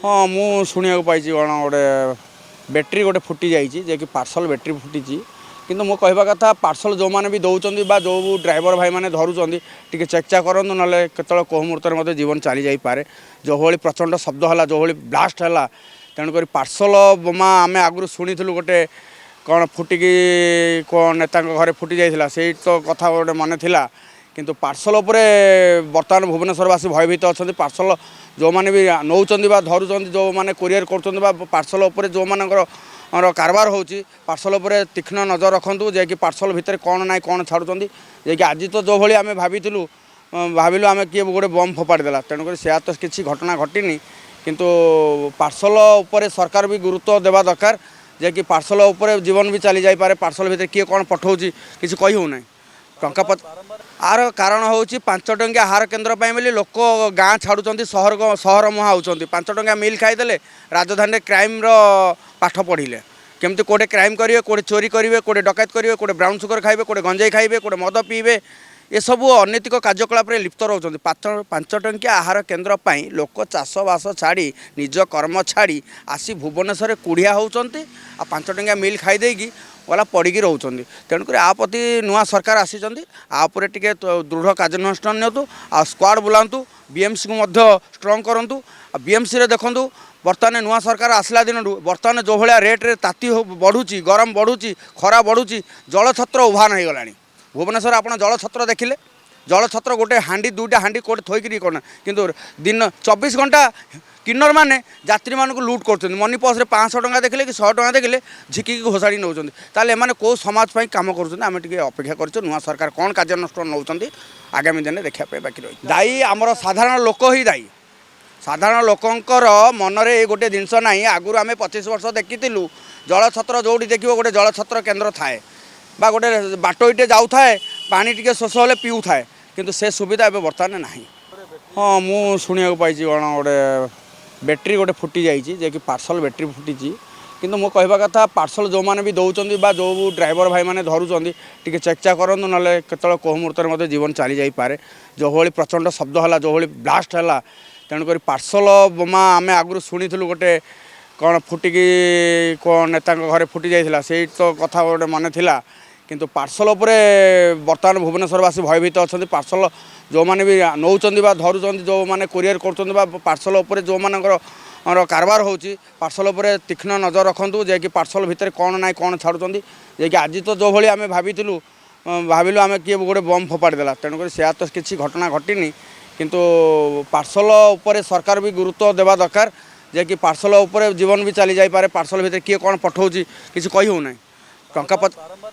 हाँ मु शुणा पाई कौन गोटे बैटेरी गोटे फुटी जाइए कि पार्सल बैटेरी फुटी किंतु मो कहवा कथा पार्सल जो मैंने भी दौरान जो ड्राइवर भाई मैंने धरुंच टी चेकचा करूँ ना केत कौ मुहूर्त जीवन चली जापे जो भाई प्रचंड शब्द है जो भाई ब्लास्ट है तेणुक पार्सल बोमा आम आगु शुणी गोटे कौन फुटिकी कौन नेता घरे फुटी जाइए से तो कथा गोटे मन था किंतु पार्सल उपरे बर्तमान भुवनेश्वरवासी भयभीत अच्छा पार्सल जो मैंने भी नौ धरुंच जो मैंने कोरियर कर पार्सल उपरे जो मानकर कारबार होची पार्सल उपरे तीक्ष्ण नजर रखु जे कि पार्सल भितर कौन ना कौन छाड़ुं जे कि आज तो जो भाई आम भाविलु आम किए गोटे बम फोपाड़देला तेणुक से तो किसी घटना घटनी किंतु पार्सल उपरे सरकार भी गुरुत्व देवा दरकार जे कि पार्सल उपरे जीवन भी चली जापे पार्सल भितर किए कौन पठाऊँच किसी कही होना टंका आर कारण हूँ 5 टंकिया आहार केन्द्र बोली लोक गाँ छाड़ुं सहर मुहाँ होती 5 टंकिया मिल खाईदे राजधानी क्राइम पाठ पढ़िले केमती कोटे क्राइम करेंगे कोटे चोरी करेंगे कोटे डकैत करेंगे कोटे ब्राउन सुगर खाइबे कोटे गंजाई खाइबे कोटे मद पीबे ये सब अनैतिक कार्यकलाप लिप्त रोच 5 टंकिया आहार केन्द्र लोक चाषबास छाड़ी निज कर्म छाड़ी आसी भुवनेश्वर कुड़िया होती 5 टंकिया मिल खाईदेगी गला पड़ी रोच तेणुक प्रति नुआ सरकार आसी टे दृढ़ कार्यानुष्ठान नियंतु आ स्क्वाड बुलांतु बीएमसी को स्ट्रंग करूँ बीएमसी देखूँ बर्तमान नुआ सरकार आसला दिन बर्तमान जो भाया रेट्रे ताती बढ़ुची गरम बढ़ुची खरा बढ़ुची जलछत्र उभान हो गला भुवनेश्वर आप जलछत्र देखिले जलछत्र गोटे हांडी 2टा हांडी कोटे थोक करना किंतु दिन 24 घंटा किन्नर मैंने यात्री मानक लुट कर मनी पर्स 500 टंका देखिले कि 100 टंका देखिले झिकी घोषाड़ी नौ एम कौ समाज कम करें अपेक्षा कर नुआ सरकार कौन कार्यानुष्ठान नौ आगामी दिन देखा बाकी रही दायी आमर साधारण लोक ही दायी साधारण लोकंकर मनरे गोटे जिनस ना आगुरी आम 25 वर्ष देखी जलछत्र जो देखो गोटे जलछत्र केन्द्र थाए बा गोटे बाटोईटे जाऊ थाए पानी टी शोष हेल्ले पीऊ थाए किंतु से सुविधा एवं बर्तमान ना हाँ मु शुणा पाई कौन गोटे बैटेरी गोटे फुटी जाइए कि पार्सल बैटेरी फुटी किंतु मो कहवा कथा पार्सल जो मैंने भी दौरान जो ड्राइवर भाई मैंने धरुंच टी चेकचा करूँ ना केत कौ मुहूर्त जीवन चली जापे जो भाई प्रचंड शब्द है जो भाई ब्लास्ट है तेणुक पार्सल बोमा आम आगु शुणी गोटे कौन फुटिकी कौन नेता घरे फुटी जाइए से तो कथा गोटे मन था किंतु पार्सल उपरे बर्तमान भुवनेश्वरवासी भयभीत अच्छा पार्सल जो मैंने भी नौ धरुंच जो मैंने कोरियर कर पार्सल उपरे जो मानकर कारबार होची पार्सल उपरे तीक्ष्ण नजर रखु जे कि पार्सल भितर कौन ना कौन छाड़ुं जे कि आज तो जो भाई आम भाविलु आम किए गोटे बम फोपाड़देला तेणुक से तो किसी घटना घटनी किंतु पार्सल उपरे सरकार भी गुरुत्व देवा दरकार जे कि पार्सल उपरे जीवन भी चली जापे पार्सल भितर किए कौन पठाऊँच किसी कही होना टंका